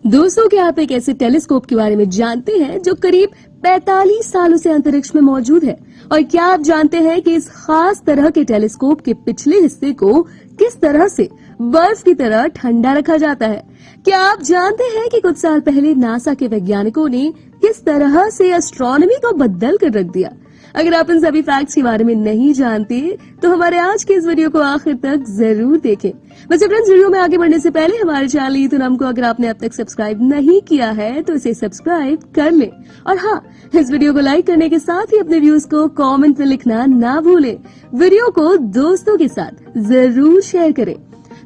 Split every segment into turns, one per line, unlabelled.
दोस्तों, क्या आप एक ऐसे टेलीस्कोप के बारे में जानते हैं जो करीब 45 सालों से अंतरिक्ष में मौजूद है? और क्या आप जानते हैं कि इस खास तरह के टेलीस्कोप के पिछले हिस्से को किस तरह से बर्फ की तरह ठंडा रखा जाता है? क्या आप जानते हैं कि कुछ साल पहले नासा के वैज्ञानिकों ने किस तरह से एस्ट्रोनॉमी को बदल कर रख दिया? अगर आप इन सभी फैक्ट्स के बारे में नहीं जानते तो हमारे आज के इस वीडियो को आखिर तक जरूर देखें। वैसे फ्रेंड्स, वीडियो में आगे बढ़ने से पहले हमारे चैनल यूट्यूब को अगर आपने अब तक सब्सक्राइब नहीं किया है तो इसे सब्सक्राइब कर लें। और हाँ, इस वीडियो को लाइक करने के साथ ही अपने व्यूज को कमेंट में लिखना ना भूलें। वीडियो को दोस्तों के साथ जरूर शेयर करें।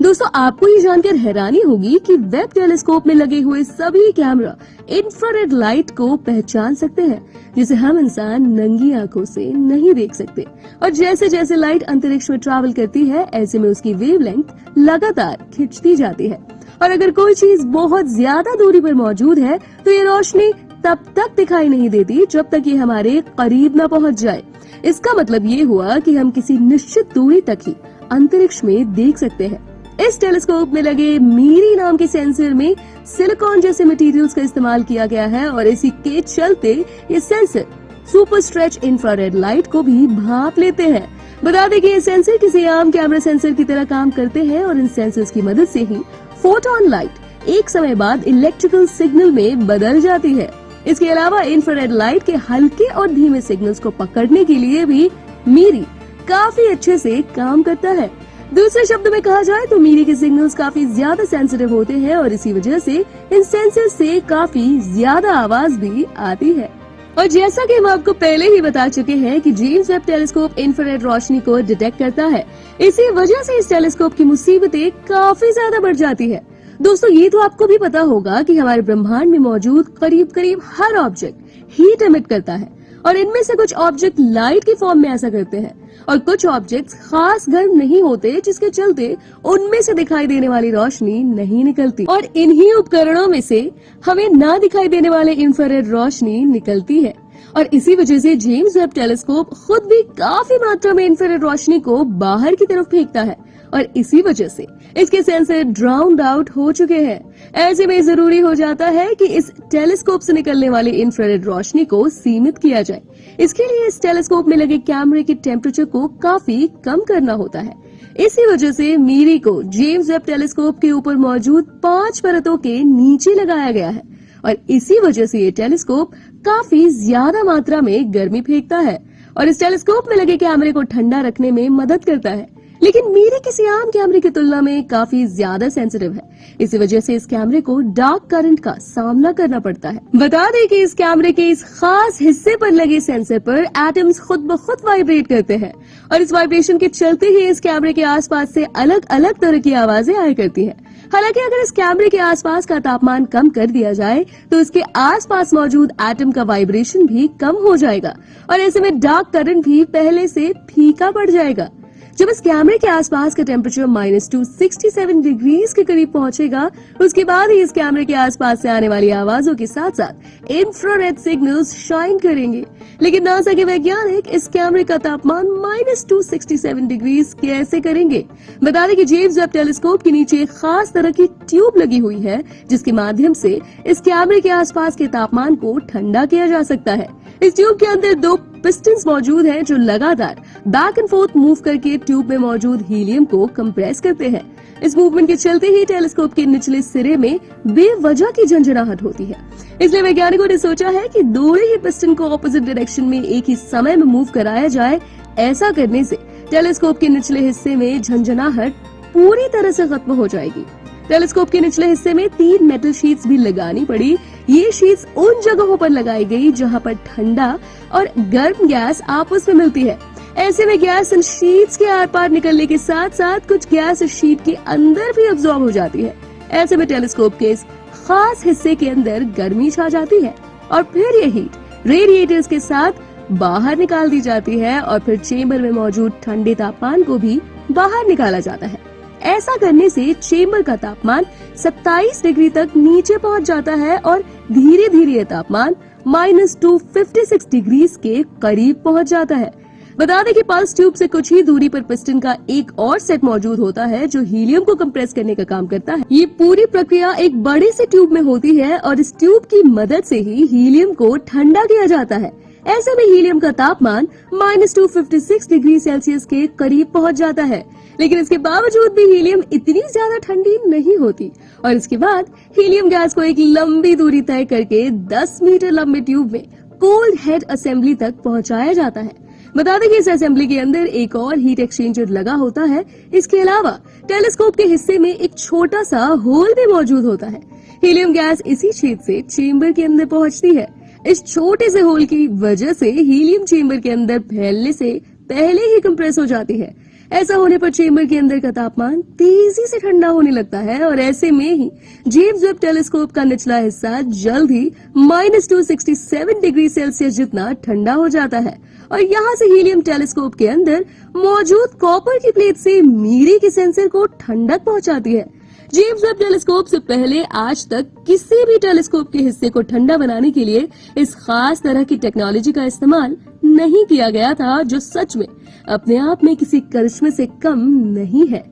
दोस्तों, आपको ये जानकर हैरानी होगी कि वेब टेलीस्कोप में लगे हुए सभी कैमरा इंफ्रारेड लाइट को पहचान सकते हैं, जिसे हम इंसान नंगी आंखों से नहीं देख सकते। और जैसे जैसे लाइट अंतरिक्ष में ट्रैवल करती है, ऐसे में उसकी वेवलेंथ लगातार खिंचती जाती है। और अगर कोई चीज बहुत ज्यादा दूरी पर मौजूद है तो ये रोशनी तब तक दिखाई नहीं देती जब तक ये हमारे करीब न पहुंच जाए। इसका मतलब ये हुआ कि हम किसी निश्चित दूरी तक ही अंतरिक्ष में देख सकते हैं। इस टेलीस्कोप में लगे मीरी नाम के सेंसर में सिलिकॉन जैसे मटेरियल्स का इस्तेमाल किया गया है और इसी के चलते ये sensor super stretch infrared light को भी भाप लेते हैं। बता दें कि ये सेंसर किसी आम कैमरा सेंसर की तरह काम करते हैं और इन सेंसर्स की मदद से ही फोटोन लाइट एक समय बाद इलेक्ट्रिकल सिग्नल में बदल जाती है। इसके अलावा इंफ्रारेड लाइट के हल्के और धीमे सिग्नल्स को पकड़ने के लिए भी मीरी काफी अच्छे से काम करता है। दूसरे शब्दों में कहा जाए तो मीरी के सिग्नल्स काफी ज्यादा सेंसिटिव होते हैं और इसी वजह से इन सेंसर से काफी ज्यादा आवाज भी आती है। और जैसा कि हम आपको पहले ही बता चुके हैं कि जेम्स वेब टेलीस्कोप इंफ्रारेड रोशनी को डिटेक्ट करता है, इसी वजह से इस टेलीस्कोप की मुसीबतें काफी ज्यादा बढ़ जाती है। दोस्तों, ये तो आपको भी पता होगा कि हमारे ब्रह्मांड में मौजूद करीब करीब हर ऑब्जेक्ट हीट एमिट करता है और इनमें से कुछ ऑब्जेक्ट लाइट की फॉर्म में ऐसा करते हैं और कुछ ऑब्जेक्ट्स खास गर्म नहीं होते, जिसके चलते उनमें से दिखाई देने वाली रोशनी नहीं निकलती और इन्हीं उपकरणों में से हमें ना दिखाई देने वाले इंफ्रारेड रोशनी निकलती है। और इसी वजह से जेम्स वेब टेलीस्कोप खुद भी काफी मात्रा में इंफ्रारेड रोशनी को बाहर की तरफ फेंकता है और इसी वजह से इसके सेंसर ड्राउन्ड आउट हो चुके हैं। ऐसे में जरूरी हो जाता है कि इस टेलीस्कोप से निकलने वाली इंफ्रारेड रोशनी को सीमित किया जाए। इसके लिए इस टेलीस्कोप में लगे कैमरे के टेम्परेचर को काफी कम करना होता है। इसी वजह से मीरी को जेम्स वेब टेलीस्कोप के ऊपर मौजूद 5 परतों के नीचे लगाया गया है और इसी वजह से ये टेलीस्कोप काफी ज्यादा मात्रा में गर्मी फेंकता है और इस टेलीस्कोप में लगे कैमरे को ठंडा रखने में मदद करता है। लेकिन मीरी किसी आम कैमरे की तुलना में काफी ज्यादा सेंसिटिव है, इसी वजह से इस कैमरे को डार्क करंट का सामना करना पड़ता है। बता दें कि इस कैमरे के इस खास हिस्से पर लगे सेंसर पर एटम्स खुद ब खुद वाइब्रेट करते हैं और इस वाइब्रेशन के चलते ही इस कैमरे के आसपास से अलग अलग तरह की आवाजें आया करती है। हालांकि अगर इस कैमरे के आसपास का तापमान कम कर दिया जाए तो इसके आसपास मौजूद एटम का वाइब्रेशन भी कम हो जाएगा और ऐसे में डार्क करंट भी पहले से फीका पड़ जाएगा। जब इस कैमरे के आसपास का टेम्परेचर -267 डिग्रीज के करीब पहुंचेगा, उसके बाद ही इस कैमरे के आसपास से आने वाली आवाजों के साथ साथ इंफ्रारेड सिग्नल्स शाइन करेंगे। लेकिन नासा के वैज्ञानिक इस कैमरे का तापमान -267 डिग्रीज कैसे करेंगे? बता दें कि जेम्स वेब टेलीस्कोप के नीचे एक खास तरह की ट्यूब लगी हुई है, जिसके माध्यम से इस कैमरे के आसपास के तापमान को ठंडा किया जा सकता है। इस ट्यूब के अंदर 2 पिस्टन्स मौजूद हैं जो लगातार बैक एंड फोर्थ मूव करके ट्यूब में मौजूद हीलियम को कंप्रेस करते हैं। इस मूवमेंट के चलते ही टेलीस्कोप के निचले सिरे में बेवजह की झंझनाहट होती है। इसलिए वैज्ञानिकों ने सोचा है कि दोनों ही पिस्टन को ऑपोजिट डायरेक्शन में एक ही समय में मूव कराया जाए। ऐसा करने से टेलीस्कोप के निचले हिस्से में झंझनाहट पूरी तरह से खत्म हो जाएगी। टेलीस्कोप के निचले हिस्से में 3 मेटल शीट्स भी लगानी पड़ी। ये शीट्स उन जगहों पर लगाई गई जहां पर ठंडा और गर्म गैस आपस में मिलती है। ऐसे में गैस इन शीट्स के आर पार निकलने के साथ साथ कुछ गैस इस शीट के अंदर भी अब्सॉर्ब हो जाती है। ऐसे में टेलीस्कोप के इस खास हिस्से के अंदर गर्मी छा जाती है और फिर ये हीट रेडिएटर्स के साथ बाहर निकाल दी जाती है और फिर चेंबर में मौजूद ठंडे तापमान को भी बाहर निकाला जाता है। ऐसा करने से चेंबर का तापमान 27 डिग्री तक नीचे पहुंच जाता है और धीरे धीरे यह तापमान -256 डिग्री के करीब पहुंच जाता है। बता दें कि पल्स ट्यूब से कुछ ही दूरी पर पिस्टन का एक और सेट मौजूद होता है जो हीलियम को कंप्रेस करने का काम करता है। ये पूरी प्रक्रिया एक बड़े से ट्यूब में होती है और इस ट्यूब की मदद से ही हीलियम को ठंडा किया जाता है। ऐसे में हीलियम का तापमान -256 डिग्री सेल्सियस के करीब पहुंच जाता है, लेकिन इसके बावजूद भी हीलियम इतनी ज्यादा ठंडी नहीं होती और इसके बाद हीलियम गैस को एक लंबी दूरी तय करके 10 मीटर लंबे ट्यूब में कोल्ड हेड असेंबली तक पहुंचाया जाता है। बता दें कि इस असेंबली के अंदर एक और हीट एक्सचेंजर लगा होता है। इसके अलावा टेलीस्कोप के हिस्से में एक छोटा सा होल भी मौजूद होता है। हीलियम गैस इसी छेद से चेंबर के अंदर पहुंचती है। इस छोटे से होल की वजह से हीलियम चेंबर के अंदर फैलने से पहले ही कंप्रेस हो जाती है। ऐसा होने पर चेंबर के अंदर का तापमान तेजी से ठंडा होने लगता है और ऐसे में ही जेम्स वेब टेलीस्कोप का निचला हिस्सा जल्द ही -267 डिग्री सेल्सियस जितना ठंडा हो जाता है और यहाँ से हीलियम टेलीस्कोप के अंदर मौजूद कॉपर की प्लेट से मीरी के सेंसर को ठंडक पहुंचाती है। जेम्स वेब टेलीस्कोप से पहले आज तक किसी भी टेलीस्कोप के हिस्से को ठंडा बनाने के लिए इस खास तरह की टेक्नोलॉजी का इस्तेमाल नहीं किया गया था, जो सच में अपने आप में किसी करिश्मे से कम नहीं है।